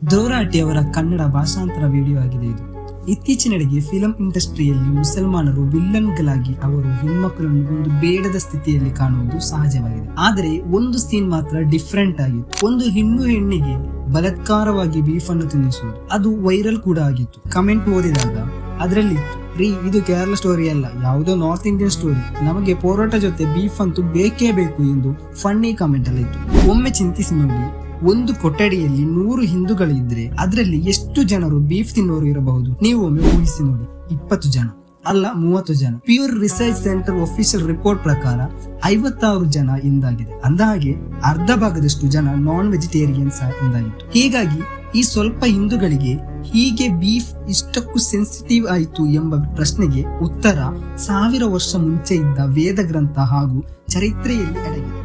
ಧ್ರುವರಾಟಿ ಅವರ ಕನ್ನಡ ಭಾಷಾಂತರ ವಿಡಿಯೋ ಆಗಿದೆ ಇದು. ಇತ್ತೀಚಿನೆಡೆಗೆ ಫಿಲಂ ಇಂಡಸ್ಟ್ರಿಯಲ್ಲಿ ಮುಸಲ್ಮಾನರು ವಿಲ್ಲನ್ಗಳಾಗಿ ಅವರು ಹೆಣ್ಮಕ್ಕಳನ್ನು ಒಂದು ಬೇಡದ ಸ್ಥಿತಿಯಲ್ಲಿ ಕಾಣುವುದು ಸಹಜವಾಗಿದೆ. ಆದರೆ ಒಂದು ಸೀನ್ ಮಾತ್ರ ಡಿಫ್ರೆಂಟ್ ಆಗಿತ್ತು. ಒಂದು ಹೆಣ್ಣಿಗೆ ಬಲಾತ್ಕಾರವಾಗಿ ಬೀಫ್ ಅನ್ನು ತಿನ್ನಿಸುವುದು, ಅದು ವೈರಲ್ ಕೂಡ ಆಗಿತ್ತು. ಕಮೆಂಟ್ ಓದಿದಾಗ ಅದರಲ್ಲಿ ಇದು ಕೇರಳ ಸ್ಟೋರಿ ಅಲ್ಲ, ಯಾವುದೋ ನಾರ್ತ್ ಇಂಡಿಯನ್ ಸ್ಟೋರಿ, ನಮಗೆ ಪರೋಟ ಜೊತೆ ಬೀಫ್ ಅಂತೂ ಬೇಕೇ ಬೇಕು ಎಂದು ಫನ್ನಿ ಕಮೆಂಟ್ ಅಲ್ಲಿ ಇತ್ತು. ಒಮ್ಮೆ ಚಿಂತಿಸಿ ನೋಡಿ, ಒಂದು ಕೊಠಡಿಯಲ್ಲಿ 100 ಹಿಂದೂಗಳಿದ್ರೆ ಅದರಲ್ಲಿ ಎಷ್ಟು ಜನರು ಬೀಫ್ ತಿನ್ನೋರು ಇರಬಹುದು? ನೀವು ಒಮ್ಮೆ ಊಹಿಸಿ ನೋಡಿ. 20 ಜನ ಅಲ್ಲ, 30 ಜನ. Pure research centre official report ಪ್ರಕಾರ 56 ಜನ ಎಂದಾಗಿದೆ. ಅಂದಹಾಗೆ ಅರ್ಧ ಭಾಗದಷ್ಟು ಜನ ನಾನ್ ವೆಜಿಟೇರಿಯನ್ಸ್ ಎಂದಾಗಿತ್ತು. ಹೀಗಾಗಿ ಈ ಸ್ವಲ್ಪ ಹಿಂದೂಗಳಿಗೆ ಹೀಗೆ ಬೀಫ್ ಇಷ್ಟಕ್ಕೂ ಸೆನ್ಸಿಟಿವ್ ಆಯಿತು ಎಂಬ ಪ್ರಶ್ನೆಗೆ ಉತ್ತರ 1000 ವರ್ಷ ಮುಂಚೆ ಇದ್ದ ವೇದ ಗ್ರಂಥ ಹಾಗೂ ಚರಿತ್ರೆಯಲ್ಲಿ ಅಡಗಿದೆ.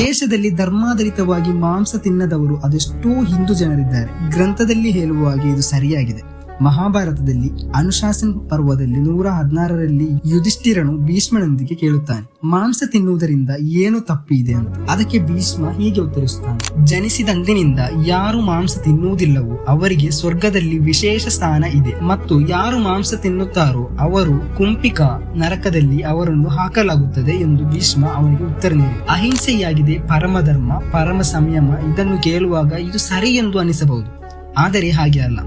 ದೇಶದಲ್ಲಿ ಧರ್ಮಾಧಾರಿತವಾಗಿ ಮಾಂಸ ತಿನ್ನದವರು ಅದೆಷ್ಟೋ ಹಿಂದೂ ಜನರಿದ್ದಾರೆ. ಗ್ರಂಥದಲ್ಲಿ ಹೇಳುವ ಹಾಗೆ ಇದು ಸರಿಯಾಗಿದೆ. ಮಹಾಭಾರತದಲ್ಲಿ ಅನುಶಾಸನ ಪರ್ವದಲ್ಲಿ 116ರಲ್ಲಿ ಯುಧಿಷ್ಠಿರನು ಭೀಷ್ಮನೊಂದಿಗೆ ಕೇಳುತ್ತಾನೆ, ಮಾಂಸ ತಿನ್ನುವುದರಿಂದ ಏನು ತಪ್ಪು ಇದೆ ಅಂತ. ಅದಕ್ಕೆ ಭೀಷ್ಮ ಹೀಗೆ ಉತ್ತರಿಸುತ್ತಾನೆ, ಜನಿಸಿದಂದಿನಿಂದ ಯಾರು ಮಾಂಸ ತಿನ್ನುವುದಿಲ್ಲವೋ ಅವರಿಗೆ ಸ್ವರ್ಗದಲ್ಲಿ ವಿಶೇಷ ಸ್ಥಾನ ಇದೆ, ಮತ್ತು ಯಾರು ಮಾಂಸ ತಿನ್ನುತ್ತಾರೋ ಅವರು ಕುಂಪಿಕಾ ನರಕದಲ್ಲಿ ಅವರನ್ನು ಹಾಕಲಾಗುತ್ತದೆ ಎಂದು ಭೀಷ್ಮ ಅವನಿಗೆ ಉತ್ತರ ನೀಡಿ. ಅಹಿಂಸೆಯಾಗಿದೆ ಪರಮಧರ್ಮ, ಪರಮ ಸಂಯಮ. ಇದನ್ನು ಕೇಳುವಾಗ ಇದು ಸರಿ ಎಂದು ಅನಿಸಬಹುದು, ಆದರೆ ಹಾಗೆ ಅಲ್ಲ.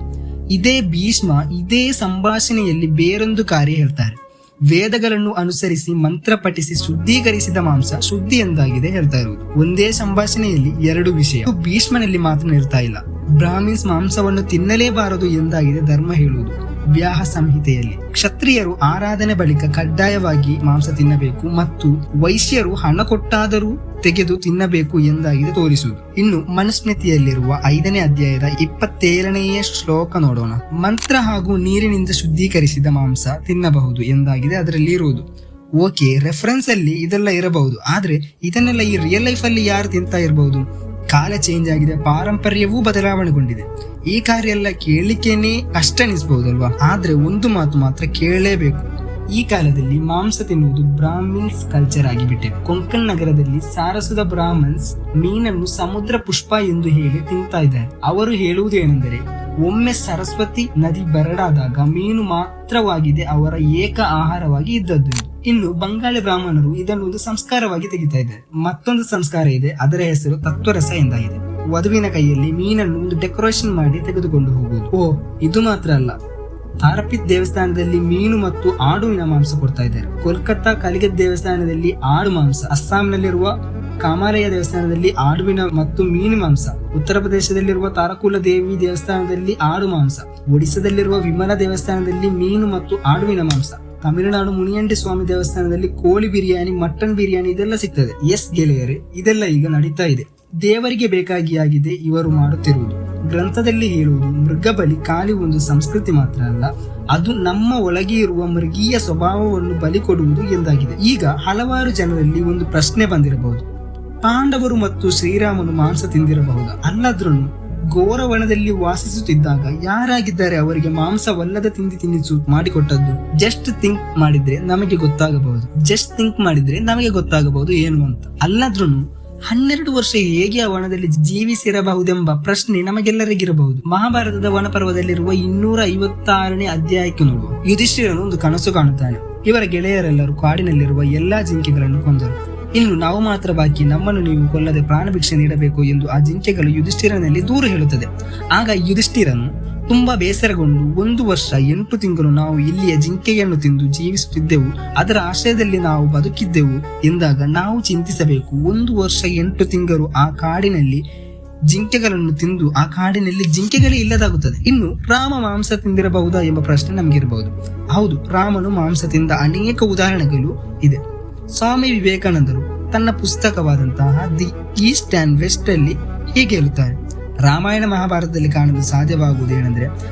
ಇದೇ ಭೀಷ್ಮ ಇದೇ ಸಂಭಾಷಣೆಯಲ್ಲಿ ಬೇರೊಂದು ಕಾರ್ಯ ಹೇಳ್ತಾರೆ. ವೇದಗಳನ್ನು ಅನುಸರಿಸಿ ಮಂತ್ರ ಪಠಿಸಿ ಶುದ್ಧೀಕರಿಸಿದ ಮಾಂಸ ಶುದ್ಧಿ ಎಂದಾಗಿದೆ ಹೇಳ್ತಾ ಇರುವುದು. ಒಂದೇ ಸಂಭಾಷಣೆಯಲ್ಲಿ 2 ವಿಷಯ. ಭೀಷ್ಮನಲ್ಲಿ ಮಾತ್ರ ಇರ್ತಾ ಇಲ್ಲ. ಬ್ರಾಹ್ಮಿನ್ಸ್ ಮಾಂಸವನ್ನು ತಿನ್ನಲೇಬಾರದು ಎಂದಾಗಿದೆ ಧರ್ಮ ಹೇಳುವುದು ವ್ಯಾಹ ಸಂಹಿತೆಯಲ್ಲಿ. ಕ್ಷತ್ರಿಯರು ಆರಾಧನೆ ಬಳಿಕ ಕಡ್ಡಾಯವಾಗಿ ಮಾಂಸ ತಿನ್ನಬೇಕು ಮತ್ತು ವೈಶ್ಯರು ಹಣ ಕೊಟ್ಟಾದರೂ ತೆಗೆದು ತಿನ್ನಬೇಕು ಎಂದಾಗಿದೆ ತೋರಿಸುವುದು. ಇನ್ನು ಮನುಸ್ಮೃತಿಯಲ್ಲಿರುವ 5ನೇ ಅಧ್ಯಾಯದ 27ನೆಯ ಶ್ಲೋಕ ನೋಡೋಣ. ಮಂತ್ರ ಹಾಗೂ ನೀರಿನಿಂದ ಶುದ್ಧೀಕರಿಸಿದ ಮಾಂಸ ತಿನ್ನಬಹುದು ಎಂದಾಗಿದೆ ಅದರಲ್ಲಿ ಇರುವುದು. ಓಕೆ, ರೆಫರೆನ್ಸ್ ಅಲ್ಲಿ ಇದೆಲ್ಲ ಇರಬಹುದು, ಆದ್ರೆ ಇದನ್ನೆಲ್ಲ ಈ ರಿಯಲ್ ಲೈಫ್ ಅಲ್ಲಿ ಯಾರು ತಿಂತಾ ಇರಬಹುದು? ಕಾಲ ಚೇಂಜ್ ಆಗಿದೆ, ಪಾರಂಪರ್ಯವೂ ಬದಲಾವಣೆಗೊಂಡಿದೆ. ಈ ಕಾರ್ಯ ಎಲ್ಲ ಕೇಳಲಿಕ್ಕೇನೆ ಕಷ್ಟ ಅನಿಸಬಹುದಲ್ವಾ? ಆದ್ರೆ ಒಂದು ಮಾತು ಮಾತ್ರ ಕೇಳಲೇಬೇಕು, ಈ ಕಾಲದಲ್ಲಿ ಮಾಂಸ ತಿನ್ನುವುದು ಬ್ರಾಹ್ಮಿನ್ಸ್ ಕಲ್ಚರ್ ಆಗಿಬಿಟ್ಟಿದೆ. ಕೊಂಕಣ್ ನಗರದಲ್ಲಿ ಸಾರಸ್ವತ ಬ್ರಾಹ್ಮನ್ಸ್ ಮೀನನ್ನು ಸಮುದ್ರ ಪುಷ್ಪ ಎಂದು ಹೇಳಿ ತಿಂತಾ ಇದ್ದಾರೆ. ಅವರು ಹೇಳುವುದು ಏನೆಂದರೆ, ಒಮ್ಮೆ ಸರಸ್ವತಿ ನದಿ ಬರಡಾದಾಗ ಮೀನು ಮಾತ್ರವಾಗಿದೆ ಅವರ ಏಕ ಆಹಾರವಾಗಿ ಇದ್ದದ್ದು. ಇನ್ನು ಬಂಗಾಳಿ ಬ್ರಾಹ್ಮಣರು ಇದನ್ನು ಒಂದು ಸಂಸ್ಕಾರವಾಗಿ ತೆಗಿತಾ ಇದ್ದಾರೆ. ಮತ್ತೊಂದು ಸಂಸ್ಕಾರ ಇದೆ, ಅದರ ಹೆಸರು ತತ್ವರಸ ಎಂದಾಗಿದೆ. ವಧುವಿನ ಕೈಯಲ್ಲಿ ಮೀನನ್ನು ಒಂದು ಡೆಕೋರೇಷನ್ ಮಾಡಿ ತೆಗೆದುಕೊಂಡು ಹೋಗುವುದು. ಇದು ಮಾತ್ರ ಅಲ್ಲ, ತಾರಪೀಠ್ ದೇವಸ್ಥಾನದಲ್ಲಿ ಮೀನು ಮತ್ತು ಆಡುವಿನ ಮಾಂಸ ಕೊಡ್ತಾ ಇದ್ದಾರೆ. ಕೋಲ್ಕತ್ತಾ ಕಾಲಿಗತ್ ದೇವಸ್ಥಾನದಲ್ಲಿ ಆಡು ಮಾಂಸ, ಅಸ್ಸಾಂನಲ್ಲಿರುವ ಕಾಮಾಲಯ ದೇವಸ್ಥಾನದಲ್ಲಿ ಆಡುವಿನ ಮತ್ತು ಮೀನು ಮಾಂಸ, ಉತ್ತರ ಪ್ರದೇಶದಲ್ಲಿರುವ ತಾರಕುಲ ದೇವಿ ದೇವಸ್ಥಾನದಲ್ಲಿ ಆಡು ಮಾಂಸ, ಒಡಿಸ್ಸಾದಲ್ಲಿರುವ ವಿಮಲ ದೇವಸ್ಥಾನದಲ್ಲಿ ಮೀನು ಮತ್ತು ಆಡುವಿನ ಮಾಂಸ, ತಮಿಳುನಾಡು ಮುನಿಯಂಡಿ ಸ್ವಾಮಿ ದೇವಸ್ಥಾನದಲ್ಲಿ ಕೋಳಿ ಬಿರಿಯಾನಿ, ಮಟನ್ ಬಿರಿಯಾನಿ ಇದೆಲ್ಲ ಸಿಗ್ತದೆ. ಎಸ್ ಗೆಳೆಯರೆ, ಇದೆಲ್ಲ ಈಗ ನಡೀತಾ ಇದೆ. ದೇವರಿಗೆ ಬೇಕಾಗಿ ಆಗಿದೆ ಇವರು ಮಾಡುತ್ತಿರುವುದು. ಗ್ರಂಥದಲ್ಲಿ ಹೇಳುವುದು ಮೃಗಬಲಿ ಖಾಲಿ ಒಂದು ಸಂಸ್ಕೃತಿ ಮಾತ್ರ ಅಲ್ಲ, ಅದು ನಮ್ಮ ಒಳಗೆ ಇರುವ ಮೃಗೀಯ ಸ್ವಭಾವವನ್ನು ಬಲಿ ಕೊಡುವುದು ಎಂದಾಗಿದೆ. ಈಗ ಹಲವಾರು ಜನರಲ್ಲಿ ಒಂದು ಪ್ರಶ್ನೆ ಬಂದಿರಬಹುದು, ಪಾಂಡವರು ಮತ್ತು ಶ್ರೀರಾಮನು ಮಾಂಸ ತಿಂದಿರಬಹುದು, ಅಲ್ಲದ್ರೂ ಘೋರವನದಲ್ಲಿ ವಾಸಿಸುತ್ತಿದ್ದಾಗ ಯಾರಾಗಿದ್ದಾರೆ ಅವರಿಗೆ ಮಾಂಸವಲ್ಲದ ತಿಂಡಿ ತಿನಿಸು ಮಾಡಿಕೊಟ್ಟದ್ದು? ಜಸ್ಟ್ ಥಿಂಕ್ ಮಾಡಿದ್ರೆ ನಮಗೆ ಗೊತ್ತಾಗಬಹುದು ಏನು ಅಂತ. ಅಲ್ಲದ್ರೂ 12 ವರ್ಷ ಹೇಗೆ ಆ ವನದಲ್ಲಿ ಜೀವಿಸಿರಬಹುದೆಂಬ ಪ್ರಶ್ನೆ ನಮಗೆಲ್ಲರಿಗಿರಬಹುದು. ಮಹಾಭಾರತದ ವನಪರ್ವದಲ್ಲಿರುವ 256ನೇ ಅಧ್ಯಾಯಕ್ಕೆ ನೋಡುವ. ಯುಧಿಷ್ಠಿರನು ಒಂದು ಕನಸು ಕಾಣುತ್ತಾನೆ. ಇವರ ಗೆಳೆಯರೆಲ್ಲರೂ ಕಾಡಿನಲ್ಲಿರುವ ಎಲ್ಲಾ ಜಿಂಕೆಗಳನ್ನು ಕೊಂದರು. ಇನ್ನು ನಾವು ಮಾತ್ರ ಬಾಕಿ, ನಮ್ಮನ್ನು ನೀವು ಕೊಲ್ಲದೆ ಪ್ರಾಣ ಭಿಕ್ಷೆ ನೀಡಬೇಕು ಎಂದು ಆ ಜಿಂಕೆಗಳು ಯುಧಿಷ್ಠಿರನಲ್ಲಿ ದೂರು ಹೇಳುತ್ತದೆ. ಆಗ ಯುಧಿಷ್ಠಿರನು ತುಂಬಾ ಬೇಸರಗೊಂಡು, 1 ವರ್ಷ 8 ತಿಂಗಳು ನಾವು ಇಲ್ಲಿಯ ಜಿಂಕೆಯನ್ನು ತಿಂದು ಜೀವಿಸುತ್ತಿದ್ದೆವು, ಅದರ ಆಶ್ರಯದಲ್ಲಿ ನಾವು ಬದುಕಿದ್ದೆವು ಎಂದಾಗ ನಾವು ಚಿಂತಿಸಬೇಕು, 1 ವರ್ಷ 8 ತಿಂಗಳು ಆ ಕಾಡಿನಲ್ಲಿ ಜಿಂಕೆಗಳನ್ನು ತಿಂದು ಆ ಕಾಡಿನಲ್ಲಿ ಜಿಂಕೆಗಳೇ ಇಲ್ಲದಾಗುತ್ತದೆ. ಇನ್ನು ರಾಮ ಮಾಂಸ ತಿಂದಿರಬಹುದಾ ಎಂಬ ಪ್ರಶ್ನೆ ನಮಗಿರಬಹುದು. ಹೌದು, ರಾಮನು ಮಾಂಸ ತಿಂದ ಅನೇಕ ಉದಾಹರಣೆಗಳು ಇದೆ. ಸ್ವಾಮಿ ವಿವೇಕಾನಂದರು ತನ್ನ ಪುಸ್ತಕವಾದಂತಹ ದಿ ಈಸ್ಟ್ ಅಂಡ್ ವೆಸ್ಟ್ ಅಲ್ಲಿ ಹೀಗೆ ಹೇಳುತ್ತಾರೆ, ರಾಮಾಯಣ ಮಹಾಭಾರತದಲ್ಲಿ ಕಾಣಲು ಸಾಧ್ಯವಾಗುವುದೇನೆಂದರೆ,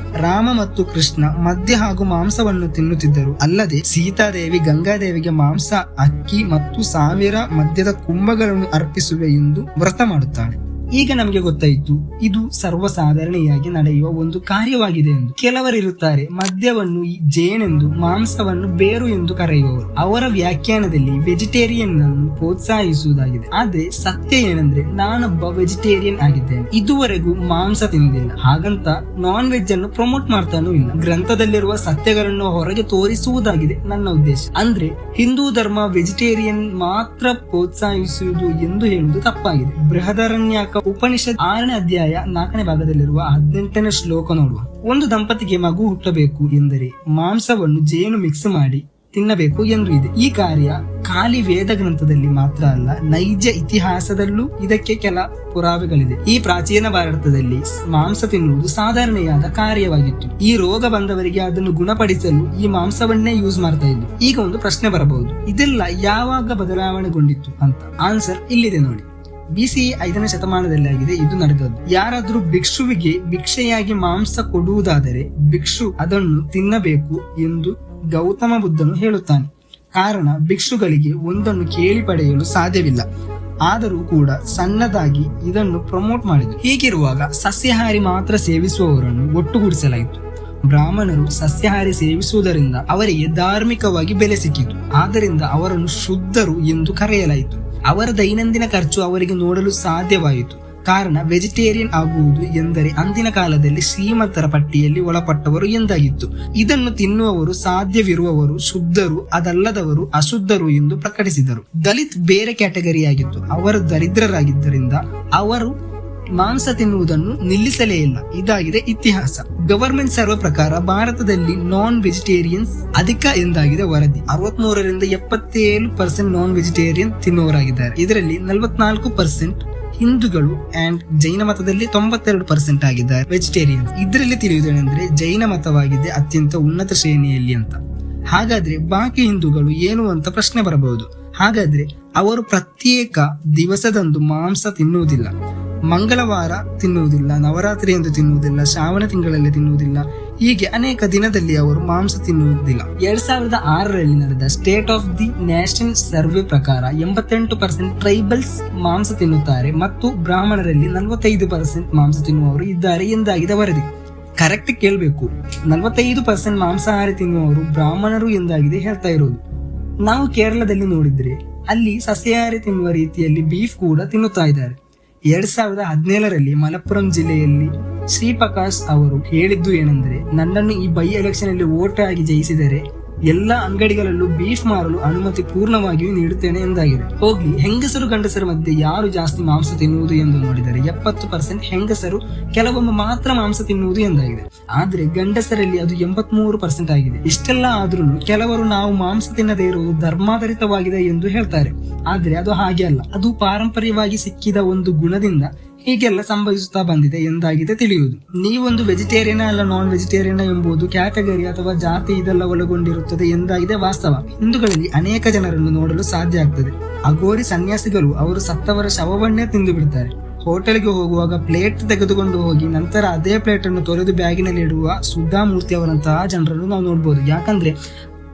ರಾಮ ಮತ್ತು ಕೃಷ್ಣ ಮದ್ಯ ಹಾಗೂ ಮಾಂಸವನ್ನು ತಿನ್ನುತ್ತಿದ್ದರು. ಅಲ್ಲದೆ ಸೀತಾದೇವಿ ಗಂಗಾದೇವಿಗೆ ಮಾಂಸ, ಅಕ್ಕಿ ಮತ್ತು 1000 ಮದ್ಯದ ಕುಂಭಗಳನ್ನು ಅರ್ಪಿಸುವೆ ಎಂದು ವ್ರತ ಮಾಡುತ್ತಾಳೆ. ಈಗ ನಮಗೆ ಗೊತ್ತಾಯಿತು ಇದು ಸರ್ವಸಾಧಾರಣೆಯಾಗಿ ನಡೆಯುವ ಒಂದು ಕಾರ್ಯವಾಗಿದೆ ಎಂದು. ಕೆಲವರಿರುತ್ತಾರೆ ಮದ್ಯವನ್ನು ಜೇನೆಂದು, ಮಾಂಸವನ್ನು ಬೇರು ಎಂದು ಕರೆಯುವವರು. ಅವರ ವ್ಯಾಖ್ಯಾನದಲ್ಲಿ ವೆಜಿಟೇರಿಯನ್ ಅನ್ನು ಪ್ರೋತ್ಸಾಹಿಸುವುದಾಗಿದೆ. ಆದ್ರೆ ಸತ್ಯ ಏನಂದ್ರೆ ನಾನೊಬ್ಬ ವೆಜಿಟೇರಿಯನ್ ಆಗಿದ್ದೇನೆ, ಇದುವರೆಗೂ ಮಾಂಸ ತಿಂದಿಲ್ಲ, ಹಾಗಂತ ನಾನ್ ವೆಜ್ ಅನ್ನು ಪ್ರಮೋಟ್ ಮಾಡ್ತಾನೂ ಇಲ್ಲ. ಗ್ರಂಥದಲ್ಲಿರುವ ಸತ್ಯಗಳನ್ನು ಹೊರಗೆ ತೋರಿಸುವುದಾಗಿದೆ ನನ್ನ ಉದ್ದೇಶ. ಅಂದ್ರೆ ಹಿಂದೂ ಧರ್ಮ ವೆಜಿಟೇರಿಯನ್ ಮಾತ್ರ ಪ್ರೋತ್ಸಾಹಿಸುವುದು ಎಂದು ಹೇಳುವುದು ತಪ್ಪಾಗಿದೆ. ಬೃಹದಾರಣ್ಯಕ ಉಪನಿಷತ್ 6ನೇ ಅಧ್ಯಾಯ 4ನೇ ಭಾಗದಲ್ಲಿರುವ 18ನೇ ಶ್ಲೋಕ ನೋಡುವ. ಒಂದು ದಂಪತಿಗೆ ಮಗು ಹುಟ್ಟಬೇಕು ಎಂದರೆ ಮಾಂಸವನ್ನು ಜೇನು ಮಿಕ್ಸ್ ಮಾಡಿ ತಿನ್ನಬೇಕು ಎಂದು ಇದೆ. ಈ ಕಾರ್ಯ ಖಾಲಿ ವೇದ ಗ್ರಂಥದಲ್ಲಿ ಮಾತ್ರ ಅಲ್ಲ, ನೈಜ ಇತಿಹಾಸದಲ್ಲೂ ಇದಕ್ಕೆ ಕೆಲ ಪುರಾವೆಗಳಿದೆ. ಈ ಪ್ರಾಚೀನ ಭಾರತದಲ್ಲಿ ಮಾಂಸ ತಿನ್ನುವುದು ಸಾಧಾರಣೆಯಾದ ಕಾರ್ಯವಾಗಿತ್ತು. ಈ ರೋಗ ಬಂದವರಿಗೆ ಅದನ್ನು ಗುಣಪಡಿಸಲು ಈ ಮಾಂಸವನ್ನೇ ಯೂಸ್ ಮಾಡ್ತಾ ಇದ್ರು. ಈಗ ಒಂದು ಪ್ರಶ್ನೆ ಬರಬಹುದು, ಇದೆಲ್ಲ ಯಾವಾಗ ಬದಲಾವಣೆಗೊಂಡಿತ್ತು ಅಂತ. ಆನ್ಸರ್ ಇಲ್ಲಿದೆ ನೋಡಿ. BC 5ನೇ ಶತಮಾನದಲ್ಲಿ ಆಗಿದೆ ಇದು ನಡೆದದ್ದು. ಯಾರಾದ್ರೂ ಭಿಕ್ಷುವಿಗೆ ಭಿಕ್ಷೆಯಾಗಿ ಮಾಂಸ ಕೊಡುವುದಾದರೆ ಭಿಕ್ಷು ಅದನ್ನು ತಿನ್ನಬೇಕು ಎಂದು ಗೌತಮ ಬುದ್ಧನು ಹೇಳುತ್ತಾನೆ. ಕಾರಣ ಭಿಕ್ಷುಗಳಿಗೆ ಒಂದನ್ನು ಕೇಳಿ ಪಡೆಯಲು ಸಾಧ್ಯವಿಲ್ಲ. ಆದರೂ ಕೂಡ ಸಣ್ಣದಾಗಿ ಇದನ್ನು ಪ್ರಮೋಟ್ ಮಾಡಿದರು. ಹೀಗಿರುವಾಗ ಸಸ್ಯಾಹಾರಿ ಮಾತ್ರ ಸೇವಿಸುವವರನ್ನು ಒಟ್ಟುಗೂಡಿಸಲಾಯಿತು. ಬ್ರಾಹ್ಮಣರು ಸಸ್ಯಾಹಾರಿ ಸೇವಿಸುವುದರಿಂದ ಅವರಿಗೆ ಧಾರ್ಮಿಕವಾಗಿ ಬೆಲೆ ಸಿಕ್ಕಿತು. ಆದ್ದರಿಂದ ಅವರನ್ನು ಶುದ್ಧರು ಎಂದು ಕರೆಯಲಾಯಿತು. ಅವರ ದೈನಂದಿನ ಖರ್ಚು ಅವರಿಗೆ ನೋಡಲು ಸಾಧ್ಯವಾಯಿತು. ಕಾರಣ ವೆಜಿಟೇರಿಯನ್ ಆಗುವುದು ಎಂದರೆ ಅಂದಿನ ಕಾಲದಲ್ಲಿ ಶ್ರೀಮಂತರ ಪಟ್ಟಿಯಲ್ಲಿ ಒಳಪಟ್ಟವರು ಎಂದಾಗಿತ್ತು. ಇದನ್ನು ತಿನ್ನುವವರು ಸಾಧ್ಯವಿರುವವರು ಶುದ್ಧರು, ಅದಲ್ಲದವರು ಅಶುದ್ಧರು ಎಂದು ಪ್ರಕಟಿಸಿದರು. ದಲಿತ್ ಬೇರೆ ಕ್ಯಾಟಗರಿಯಾಗಿತ್ತು. ಅವರು ದರಿದ್ರರಾಗಿದ್ದರಿಂದ ಅವರು ಮಾಂಸ ತಿನ್ನುವುದನ್ನು ನಿಲ್ಲಿಸಲೇ ಇಲ್ಲ. ಇದಾಗಿದೆ ಇತಿಹಾಸ. ಗವರ್ಮೆಂಟ್ ಸರ್ವೆ ಪ್ರಕಾರ ಭಾರತದಲ್ಲಿ ನಾನ್ ವೆಜಿಟೇರಿಯನ್ಸ್ ಅಧಿಕ ಎಂದಾಗಿದೆ ವರದಿ. 63ರಿಂದ 77% ನಾನ್ ವೆಜಿಟೇರಿಯನ್ ತಿನ್ನುವರಾಗಿದ್ದಾರೆ. ಇದರಲ್ಲಿ 44% ಹಿಂದೂಗಳು ಅಂಡ್ ಜೈನ ಮತದಲ್ಲಿ 92% ಆಗಿದ್ದಾರೆ ವೆಜಿಟೇರಿಯನ್ಸ್. ಇದರಲ್ಲಿ ತಿಳಿಯುವುದೇನೆಂದ್ರೆ ಜೈನ ಮತವಾಗಿದೆ ಅತ್ಯಂತ ಉನ್ನತ ಶ್ರೇಣಿಯಲ್ಲಿ ಅಂತ. ಹಾಗಾದ್ರೆ ಬಾಕಿ ಹಿಂದೂಗಳು ಏನು ಅಂತ ಪ್ರಶ್ನೆ ಬರಬಹುದು. ಹಾಗಾದ್ರೆ ಅವರು ಪ್ರತ್ಯೇಕ ದಿವಸದಂದು ಮಾಂಸ ತಿನ್ನುವುದಿಲ್ಲ, ಮಂಗಳವಾರ ತಿನ್ನುವುದಿಲ್ಲ, ನವರಾತ್ರಿ ಎಂದು ತಿನ್ನುವುದಿಲ್ಲ, ಶ್ರಾವಣ ತಿಂಗಳಲ್ಲಿ ತಿನ್ನುವುದಿಲ್ಲ, ಹೀಗೆ ಅನೇಕ ದಿನದಲ್ಲಿ ಅವರು ಮಾಂಸ ತಿನ್ನುವುದಿಲ್ಲ. 2006ರಲ್ಲಿ ನಡೆದ state of the nation survey ಪ್ರಕಾರ 88% ಟ್ರೈಬಲ್ಸ್ ಮಾಂಸ ತಿನ್ನುತ್ತಾರೆ ಮತ್ತು ಬ್ರಾಹ್ಮಣರಲ್ಲಿ 45% ಮಾಂಸ ತಿನ್ನುವವರು ಇದ್ದಾರೆ ಎಂದಾಗಿದೆ ವರದಿ. ಕರೆಕ್ಟ್ ಕೇಳಬೇಕು, 45% ಮಾಂಸಾಹಾರಿ ತಿನ್ನುವವರು ಬ್ರಾಹ್ಮಣರು ಎಂದಾಗಿದೆ ಹೇಳ್ತಾ ಇರೋದು. ನಾವು ಕೇರಳದಲ್ಲಿ ನೋಡಿದ್ರೆ ಅಲ್ಲಿ ಸಸ್ಯಾಹಾರಿ ತಿನ್ನುವ ರೀತಿಯಲ್ಲಿ ಬೀಫ್ ಕೂಡ ತಿನ್ನುತ್ತಾ ಇದ್ದಾರೆ. 2017ರಲ್ಲಿ ಮಲಪ್ಪುರಂ ಜಿಲ್ಲೆಯಲ್ಲಿ ಶ್ರೀ ಪ್ರಕಾಶ್ ಅವರು ಹೇಳಿದ್ದು ಏನೆಂದ್ರೆ, ನನ್ನನ್ನು ಈ ಬೈ ಎಲೆಕ್ಷನ್ ಅಲ್ಲಿ ವೋಟ್ ಆಗಿ ಜಯಿಸಿದರೆ ಎಲ್ಲ ಅಂಗಡಿಗಳಲ್ಲೂ ಬೀಫ್ ಮಾರಲು ಅನುಮತಿ ಪೂರ್ಣವಾಗಿಯೂ ನೀಡುತ್ತೇನೆ ಎಂದಾಗಿದೆ. ಹೋಗ್ಲಿ, ಹೆಂಗಸರು ಗಂಡಸರ ಮಧ್ಯೆ ಯಾರು ಜಾಸ್ತಿ ಮಾಂಸ ತಿನ್ನುವುದು ಎಂದು ನೋಡಿದರೆ 70% ಹೆಂಗಸರು, ಕೆಲವೊಮ್ಮೆ ಮಾತ್ರ ಮಾಂಸ ತಿನ್ನುವುದು ಎಂದಾಗಿದೆ. ಆದ್ರೆ ಗಂಡಸರಲ್ಲಿ ಅದು 83% ಆಗಿದೆ. ಇಷ್ಟೆಲ್ಲ ಆದ್ರೂ ಕೆಲವರು ನಾವು ಮಾಂಸ ತಿನ್ನದೇ ಇರುವುದು ಧರ್ಮಾಧಾರಿತವಾಗಿದೆ ಎಂದು ಹೇಳ್ತಾರೆ. ಆದ್ರೆ ಅದು ಹಾಗೆ ಅಲ್ಲ, ಅದು ಪಾರಂಪರ್ಯವಾಗಿ ಸಿಕ್ಕಿದ ಒಂದು ಗುಣದಿಂದ ಹೀಗೆಲ್ಲ ಸಂಭವಿಸುತ್ತಾ ಬಂದಿದೆ ಎಂದಾಗಿದೆ ತಿಳಿಯುವುದು. ನೀವೊಂದು ವೆಜಿಟೇರಿಯನ್ ಅಲ್ಲ ನಾನ್ ವೆಜಿಟೇರಿಯನ್ ಎಂಬುದು ಕ್ಯಾಟಗರಿ ಅಥವಾ ಜಾತಿ ಇದೆಲ್ಲ ಒಳಗೊಂಡಿರುತ್ತದೆ ಎಂದಾಗಿದೆ ವಾಸ್ತವ. ಹಿಂದೂಗಳಲ್ಲಿ ಅನೇಕ ಜನರನ್ನು ನೋಡಲು ಸಾಧ್ಯ ಆಗ್ತದೆ. ಅಘೋರಿ ಸನ್ಯಾಸಿಗಳು ಅವರು ಸತ್ತವರ ಶವವನ್ನೇ ತಿಂದು ಬಿಡ್ತಾರೆ. ಹೋಟೆಲ್ಗೆ ಹೋಗುವಾಗ ಪ್ಲೇಟ್ ತೆಗೆದುಕೊಂಡು ಹೋಗಿ ನಂತರ ಅದೇ ಪ್ಲೇಟ್ ಅನ್ನು ತೊಳೆದು ಬ್ಯಾಗಿನಲ್ಲಿ ಇಡುವ ಸುಧಾಮೂರ್ತಿ ಅವರಂತಹ ಜನರನ್ನು ನಾವು ನೋಡ್ಬೋದು. ಯಾಕಂದ್ರೆ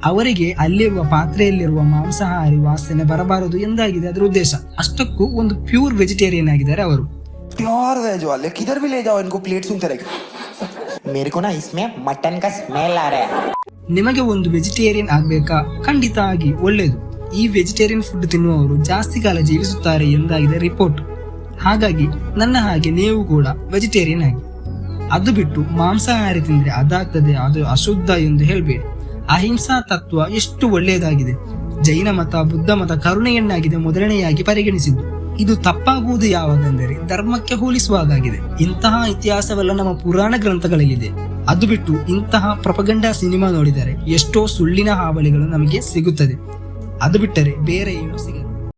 ಅವರಿಗೆ ಅಲ್ಲಿರುವ ಪಾತ್ರೆಯಲ್ಲಿರುವ ಮಾಂಸಾಹಾರಿ ವಾಸನೆ ಬರಬಾರದು ಎಂದಾಗಿದೆ ಅದರ ಉದ್ದೇಶ. ಅಷ್ಟಕ್ಕೂ ಒಂದು ಪ್ಯೂರ್ ವೆಜಿಟೇರಿಯನ್ ಆಗಿದ್ದಾರೆ ಅವರು. प्योर वेज वाले किधर भी ले जाओ इनको प्लेट सुनते रहे मेरे को ना इसमें मटन का स्मेल आ रहा है. ನಿಮಗೆ ಒಂದು ವೆಜಿಟೇರಿಯನ್ ಆಗ್ಬೇಕಾ? ಖಂಡಿತ ಆಗಿ ಒಳ್ಳೆಯದು. ಈ ವೆಜಿಟೇರಿಯನ್ ಫುಡ್ ತಿನ್ನುವವರು ಜಾಸ್ತಿ ಕಾಲ ಜೀವಿಸುತ್ತಾರೆ ಎಂದಾಗಿದೆ ರಿಪೋರ್ಟ್. ಹಾಗಾಗಿ ನನ್ನ ಹಾಗೆ ನೀವು ಕೂಡ ವೆಜಿಟೇರಿಯನ್ ಆಗಿ. ಅದು ಬಿಟ್ಟು ಮಾಂಸಾಹಾರಿ ತಿಂದ್ರೆ ಅದಾಗ್ತದೆ, ಅದು ಅಶುದ್ಧ ಎಂದು ಹೇಳ್ಬೇಡಿ. ಅಹಿಂಸಾ ತತ್ವ ಎಷ್ಟು ಒಳ್ಳೆಯದಾಗಿದೆ. ಜೈನ ಮತ, ಬುದ್ಧ ಮತ ಕರುಣೆಯನ್ನಾಗಿದೆ ಮೊದಲನೆಯಾಗಿ ಪರಿಗಣಿಸಿದ್ದು. ಇದು ತಪ್ಪಾಗುವುದು ಯಾವಾಗೆಂದರೆ ಧರ್ಮಕ್ಕೆ ಹೋಲಿಸುವಾಗಿದೆ. ಇಂತಹ ಇತಿಹಾಸವೆಲ್ಲ ನಮ್ಮ ಪುರಾಣ ಗ್ರಂಥಗಳಲ್ಲಿದೆ. ಅದು ಬಿಟ್ಟು ಇಂತಹ ಪ್ರಪಗಂಡಾ ಸಿನಿಮಾ ನೋಡಿದರೆ ಎಷ್ಟೋ ಸುಳ್ಳಿನ ಹಾವಳಿಗಳು ನಮಗೆ ಸಿಗುತ್ತದೆ. ಅದು ಬಿಟ್ಟರೆ ಬೇರೆ ಏನು ಸಿಗಲ್ಲ.